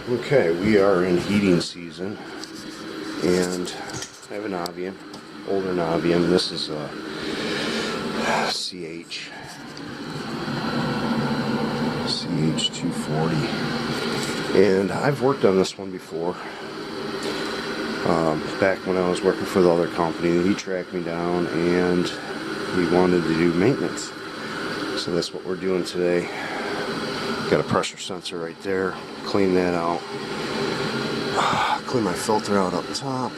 Okay, we are in heating season, and I have a Navien, older Navien. This is a CH240, and I've worked on this one before. Back when I was working for the other company, he tracked me down and he wanted to do maintenance. So that's what we're doing today. Got a pressure sensor right there. Clean that out. Clean my filter out up top.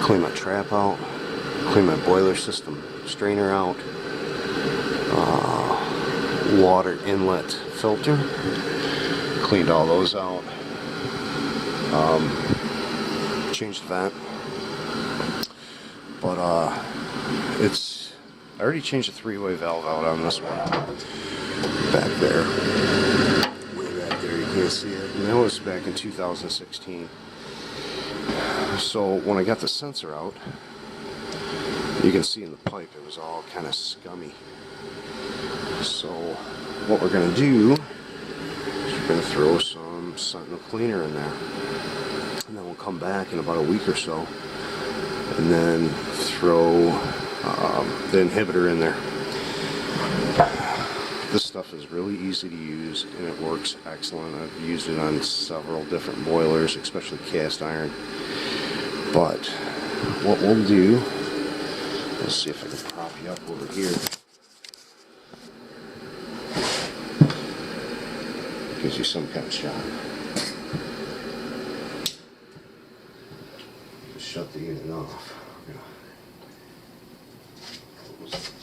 Clean my trap out. Clean my boiler system strainer out. Water inlet filter. Cleaned all those out. Changed the vent. But I already changed the three-way valve out on this one. Back there. Way back there, you can't see it. And that was back in 2016. So when I got the sensor out, you can see in the pipe it was all kind of scummy. So what we're going to do is we're going to throw some Sentinel cleaner in there. And then we'll come back in about a week or so and then throw the inhibitor in there. This stuff is really easy to use and it works excellent. I've used it on several different boilers, especially cast iron. But what we'll do, let's see if I can prop you up over here. Gives you some kind of shot. Just shut the unit off.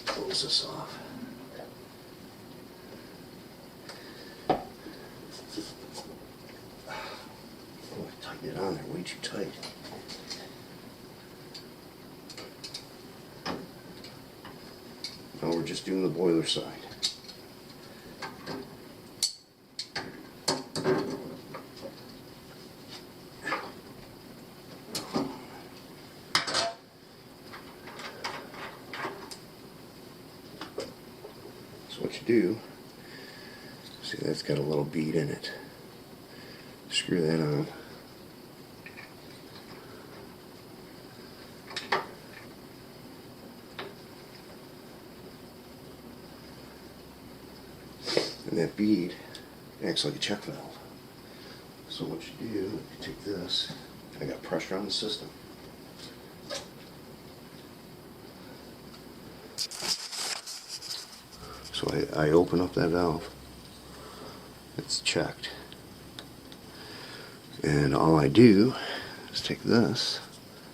Close this off. Oh, I tightened it on there way too tight. Now we're just doing the boiler side. So what you do, see that's got a little bead in it. Screw that on. And that bead acts like a check valve. So what you do, you take this, I got pressure on the system. So I open up that valve. It's checked. And all I do is take this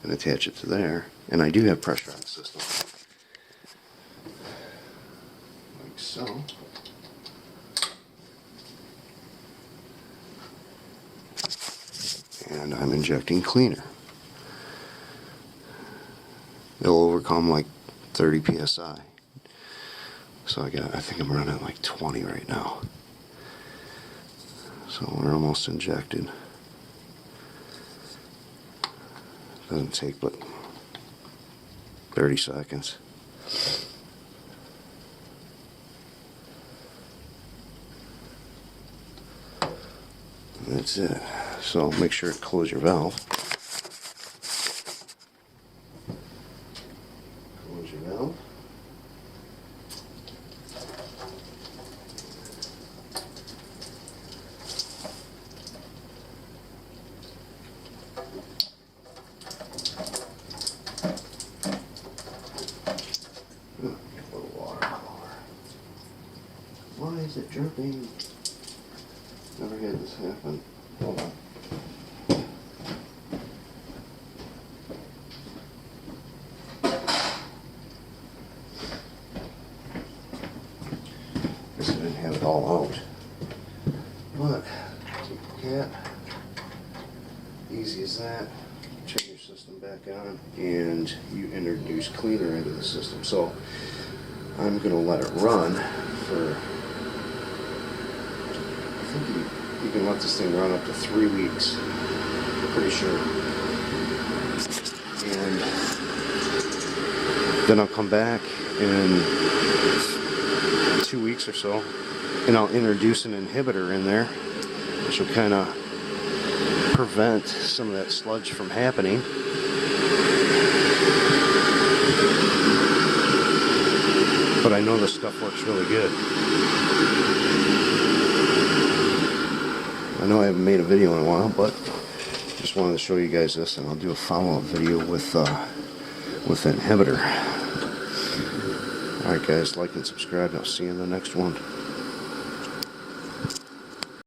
and attach it to there. And I do have pressure on the system. Like so. And I'm injecting cleaner. It'll overcome like 30 psi. So I think I'm running at like 20 right now. So we're almost injected. Doesn't take but 30 seconds. And that's it. So make sure to close your valve. Close your valve. Why is it dripping? Never had this happen. Hold on. Guess I didn't have it all out. But, take the cap. Easy as that. Check your system back on, and you introduce cleaner into the system. So, I'm going to let it run for, I think you can let this thing run up to 3 weeks, I'm pretty sure. And then I'll come back in 2 weeks or so, and I'll introduce an inhibitor in there, which will kind of prevent some of that sludge from happening. But I know this stuff works really good. I know I haven't made a video in a while, but just wanted to show you guys this, and I'll do a follow-up video with the inhibitor. Alright guys, like and subscribe, and I'll see you in the next one.